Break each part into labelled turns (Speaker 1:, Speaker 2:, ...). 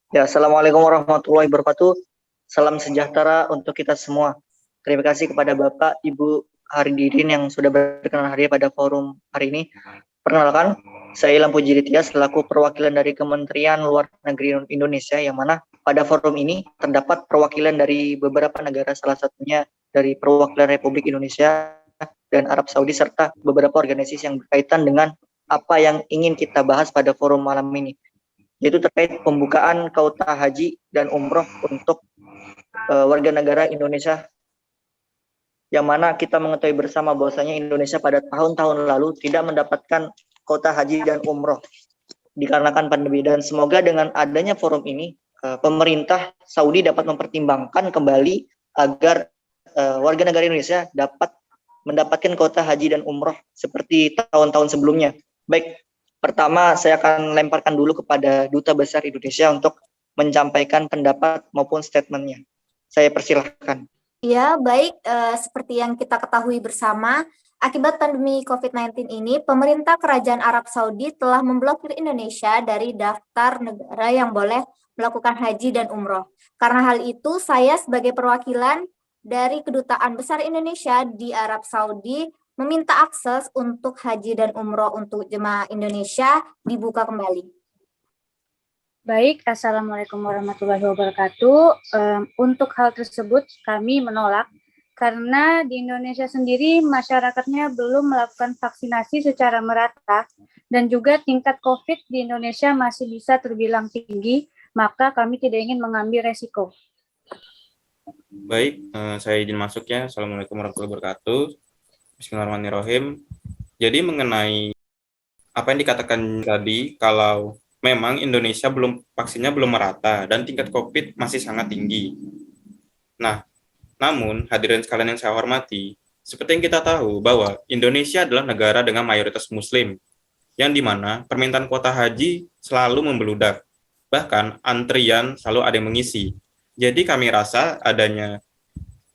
Speaker 1: Ya, Assalamualaikum warahmatullahi wabarakatuh. Salam sejahtera untuk kita semua. Terima kasih kepada Bapak, Ibu Hardidin yang sudah berkenan hadir pada forum hari ini. Perkenalkan, saya Ilham Puji Ditya selaku perwakilan dari Kementerian Luar Negeri Indonesia, yang mana pada forum ini terdapat perwakilan dari beberapa negara, salah satunya dari perwakilan Republik Indonesia dan Arab Saudi, serta beberapa organisasi yang berkaitan dengan apa yang ingin kita bahas pada forum malam ini, yaitu terkait pembukaan kuota haji dan umroh untuk warga negara Indonesia, yang mana kita mengetahui bersama bahwasanya Indonesia pada tahun-tahun lalu tidak mendapatkan kuota haji dan umroh dikarenakan pandemi. Dan semoga dengan adanya forum ini, pemerintah Saudi dapat mempertimbangkan kembali agar warga negara Indonesia dapat mendapatkan kuota haji dan umroh seperti tahun-tahun sebelumnya. Baik, pertama saya akan lemparkan dulu kepada Duta Besar Indonesia untuk menyampaikan pendapat maupun statementnya. Saya persilahkan.
Speaker 2: Ya, baik. Seperti yang kita ketahui bersama, akibat pandemi COVID-19 ini, pemerintah Kerajaan Arab Saudi telah memblokir Indonesia dari daftar negara yang boleh melakukan haji dan umroh. Karena hal itu, saya sebagai perwakilan dari Kedutaan Besar Indonesia di Arab Saudi meminta akses untuk haji dan umroh untuk jemaah Indonesia dibuka kembali.
Speaker 3: Baik, Assalamualaikum warahmatullahi wabarakatuh. Untuk hal tersebut kami menolak karena di Indonesia sendiri masyarakatnya belum melakukan vaksinasi secara merata dan juga tingkat COVID di Indonesia masih bisa terbilang tinggi, maka kami tidak ingin mengambil resiko.
Speaker 4: Baik, saya izin masuk ya. Assalamualaikum warahmatullahi wabarakatuh. Bismillahirrahmanirrahim. Jadi mengenai apa yang dikatakan tadi, kalau memang Indonesia vaksinnya belum merata dan tingkat COVID masih sangat tinggi. Nah, namun hadirin sekalian yang saya hormati, seperti yang kita tahu bahwa Indonesia adalah negara dengan mayoritas Muslim, yang dimana permintaan kuota haji selalu membeludak, bahkan antrian selalu ada yang mengisi. Jadi kami rasa adanya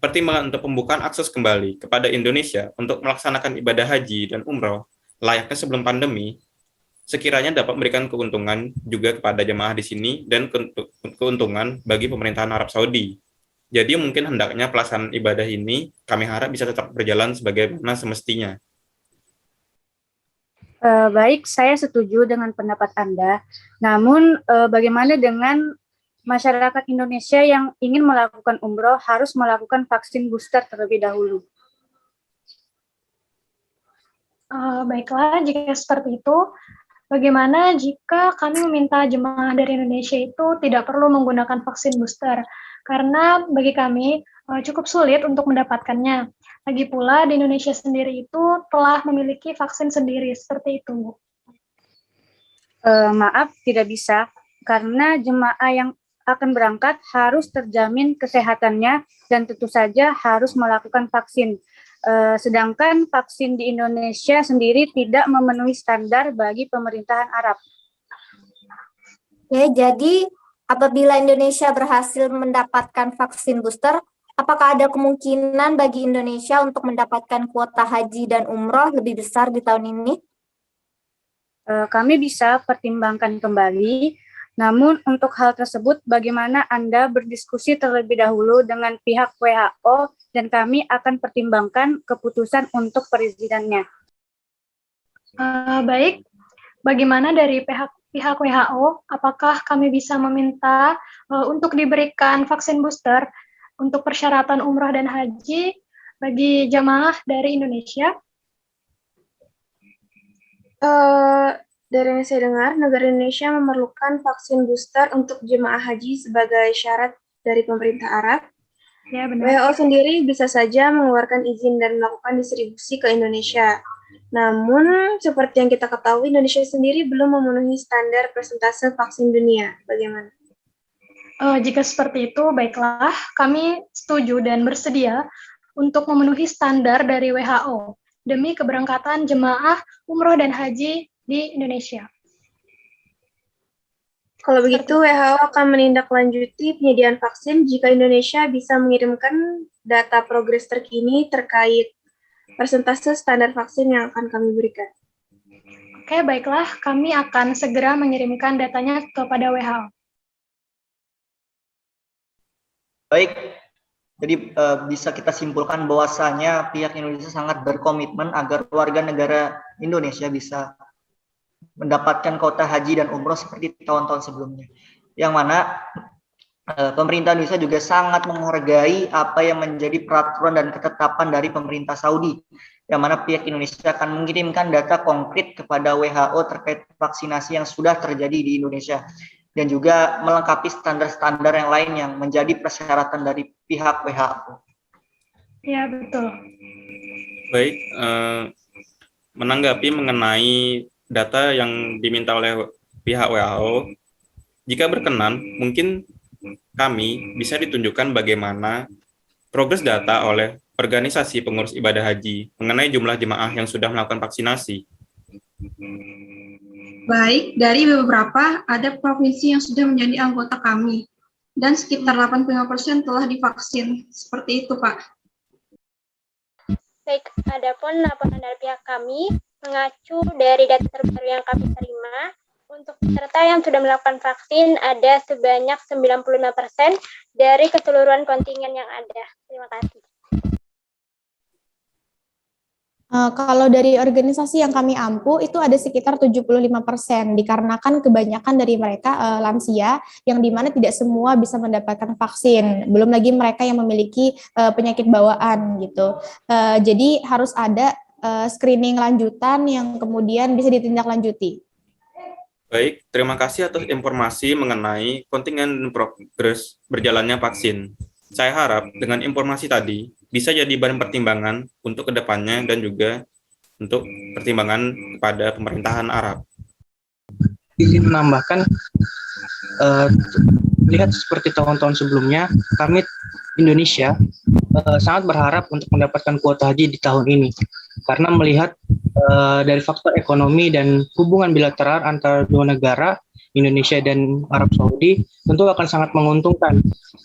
Speaker 4: pertimbangan untuk pembukaan akses kembali kepada Indonesia untuk melaksanakan ibadah haji dan umroh layaknya sebelum pandemi, sekiranya dapat memberikan keuntungan juga kepada jemaah di sini dan keuntungan bagi pemerintahan Arab Saudi. Jadi mungkin hendaknya pelaksanaan ibadah ini kami harap bisa tetap berjalan sebagaimana semestinya.
Speaker 3: Baik, saya setuju dengan pendapat Anda. Namun bagaimana dengan masyarakat Indonesia yang ingin melakukan umroh harus melakukan vaksin booster terlebih dahulu?
Speaker 5: Baiklah, jika seperti itu, bagaimana jika kami meminta jemaah dari Indonesia itu tidak perlu menggunakan vaksin booster? Karena bagi kami cukup sulit untuk mendapatkannya. Lagi pula di Indonesia sendiri itu telah memiliki vaksin sendiri, seperti itu.
Speaker 3: Maaf, tidak bisa. Karena jemaah yang akan berangkat harus terjamin kesehatannya dan tentu saja harus melakukan vaksin. Sedangkan vaksin di Indonesia sendiri tidak memenuhi standar bagi pemerintahan Arab.
Speaker 2: Ya, jadi apabila Indonesia berhasil mendapatkan vaksin booster, apakah ada kemungkinan bagi Indonesia untuk mendapatkan kuota haji dan umroh lebih besar di tahun ini?
Speaker 3: Kami bisa pertimbangkan kembali. Namun untuk hal tersebut, bagaimana Anda berdiskusi terlebih dahulu dengan pihak WHO dan kami akan pertimbangkan keputusan untuk perizinannya.
Speaker 5: Baik, bagaimana dari pihak WHO? Apakah kami bisa meminta untuk diberikan vaksin booster untuk persyaratan umrah dan haji bagi jamaah dari Indonesia?
Speaker 6: Dari yang saya dengar, negara Indonesia memerlukan vaksin booster untuk jemaah haji sebagai syarat dari pemerintah Arab.
Speaker 5: Ya, benar.
Speaker 6: WHO sendiri bisa saja mengeluarkan izin dan melakukan distribusi ke Indonesia. Namun, seperti yang kita ketahui, Indonesia sendiri belum memenuhi standar persentase vaksin dunia. Bagaimana?
Speaker 5: Jika seperti itu, baiklah, kami setuju dan bersedia untuk memenuhi standar dari WHO demi keberangkatan jemaah umroh dan haji di Indonesia.
Speaker 6: Kalau begitu, WHO akan menindaklanjuti penyediaan vaksin jika Indonesia bisa mengirimkan data progres terkini terkait persentase standar vaksin yang akan kami berikan.
Speaker 5: Oke, baiklah, kami akan segera mengirimkan datanya kepada WHO.
Speaker 1: Baik, jadi bisa kita simpulkan bahwasanya pihak Indonesia sangat berkomitmen agar warga negara Indonesia bisa mendapatkan kuota haji dan umroh seperti tahun-tahun sebelumnya. Yang mana pemerintah Indonesia juga sangat menghargai apa yang menjadi peraturan dan ketetapan dari pemerintah Saudi, yang mana pihak Indonesia akan mengirimkan data konkret kepada WHO terkait vaksinasi yang sudah terjadi di Indonesia, dan juga melengkapi standar-standar yang lain yang menjadi persyaratan dari pihak WHO.
Speaker 5: Ya, betul.
Speaker 4: Baik, menanggapi mengenai data yang diminta oleh pihak WHO, jika berkenan, mungkin kami bisa ditunjukkan bagaimana progres data oleh organisasi pengurus ibadah haji mengenai jumlah jemaah yang sudah melakukan vaksinasi.
Speaker 7: Baik, dari beberapa ada provinsi yang sudah menjadi anggota kami, dan sekitar 85% telah divaksin. Seperti itu, Pak.
Speaker 8: Baik, adapun laporan dari pihak kami mengacu dari data terbaru yang kami terima, untuk peserta yang sudah melakukan vaksin ada sebanyak 95% dari keseluruhan kontingen yang ada. Terima kasih.
Speaker 9: Kalau dari organisasi yang kami ampu itu ada sekitar 75%, dikarenakan kebanyakan dari mereka lansia yang dimana tidak semua bisa mendapatkan vaksin, belum lagi mereka yang memiliki penyakit bawaan gitu. Jadi harus ada screening lanjutan yang kemudian bisa ditindaklanjuti.
Speaker 4: Baik, terima kasih atas informasi mengenai kontingen dan progres berjalannya vaksin. Saya harap dengan informasi tadi bisa jadi bahan pertimbangan untuk kedepannya dan juga untuk pertimbangan kepada pemerintahan Arab.
Speaker 10: Izin menambahkan, lihat seperti tahun-tahun sebelumnya, kami Indonesia sangat berharap untuk mendapatkan kuota haji di tahun ini, karena melihat dari faktor ekonomi dan hubungan bilateral antara dua negara, Indonesia dan Arab Saudi, tentu akan sangat menguntungkan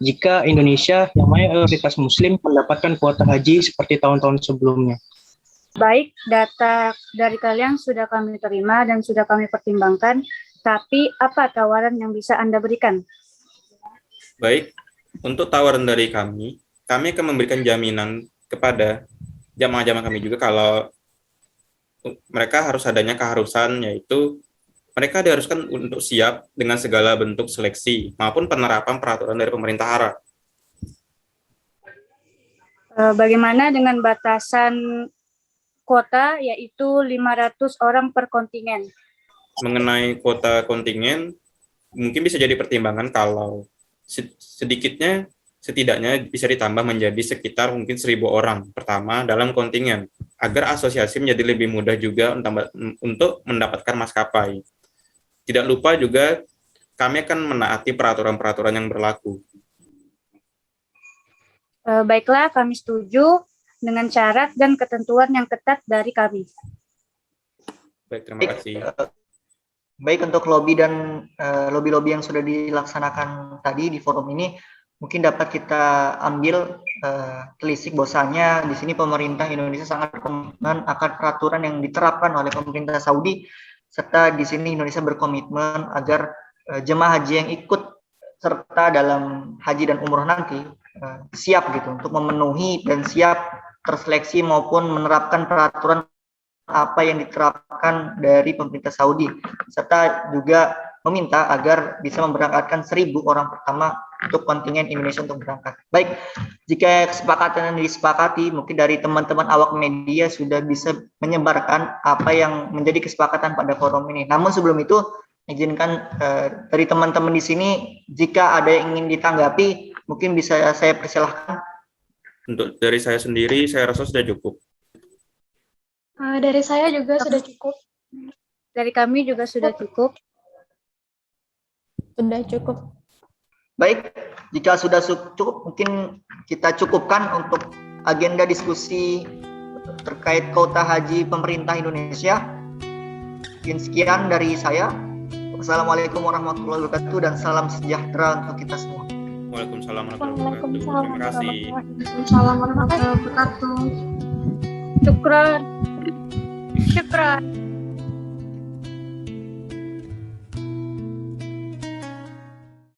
Speaker 10: jika Indonesia yang mayoritas Muslim mendapatkan kuota haji seperti tahun-tahun sebelumnya.
Speaker 3: Baik, data dari kalian sudah kami terima dan sudah kami pertimbangkan, tapi apa tawaran yang bisa Anda berikan?
Speaker 4: Baik, untuk tawaran dari kami akan memberikan jaminan kepada jamaah-jamaah kami juga kalau mereka harus adanya keharusan, yaitu mereka diharuskan untuk siap dengan segala bentuk seleksi maupun penerapan peraturan dari pemerintah Arab.
Speaker 3: Bagaimana dengan batasan kuota yaitu 500 orang per kontingen?
Speaker 4: Mengenai kuota kontingen, mungkin bisa jadi pertimbangan kalau setidaknya bisa ditambah menjadi sekitar mungkin 1.000 orang pertama dalam kontingen, agar asosiasi menjadi lebih mudah juga untuk mendapatkan maskapai. Tidak lupa juga kami akan menaati peraturan-peraturan yang berlaku.
Speaker 3: Baiklah, kami setuju dengan syarat dan ketentuan yang ketat dari kami.
Speaker 4: Baik, terima kasih.
Speaker 1: Baik, untuk lobby dan lobby-lobby yang sudah dilaksanakan tadi di forum ini, mungkin dapat kita ambil telisik bahwasanya di sini pemerintah Indonesia sangat berkomitmen akan peraturan yang diterapkan oleh pemerintah Saudi, serta di sini Indonesia berkomitmen agar jemaah haji yang ikut serta dalam haji dan umroh nanti siap gitu untuk memenuhi dan siap terseleksi maupun menerapkan peraturan apa yang diterapkan dari pemerintah Saudi, serta juga meminta agar bisa memberangkatkan 1.000 orang pertama untuk kontingen Indonesia untuk berangkat. Baik, jika kesepakatan yang disepakati, mungkin dari teman-teman awak media sudah bisa menyebarkan apa yang menjadi kesepakatan pada forum ini. Namun sebelum itu, izinkan dari teman-teman di sini, jika ada yang ingin ditanggapi, mungkin bisa saya persilahkan.
Speaker 4: Untuk dari saya sendiri, saya rasa sudah cukup.
Speaker 5: Dari saya juga sudah cukup.
Speaker 3: Dari kami juga sudah cukup.
Speaker 9: Sudah cukup.
Speaker 1: Baik, jika sudah cukup, mungkin kita cukupkan untuk agenda diskusi terkait kuota haji pemerintah Indonesia. Mungkin sekian dari saya. Wassalamualaikum warahmatullahi wabarakatuh dan salam sejahtera untuk kita semua.
Speaker 4: Waalaikumsalam warahmatullahi wabarakatuh. Terima kasih.
Speaker 7: Waalaikumsalam warahmatullahi wabarakatuh.
Speaker 3: Syukran.
Speaker 5: Syukran.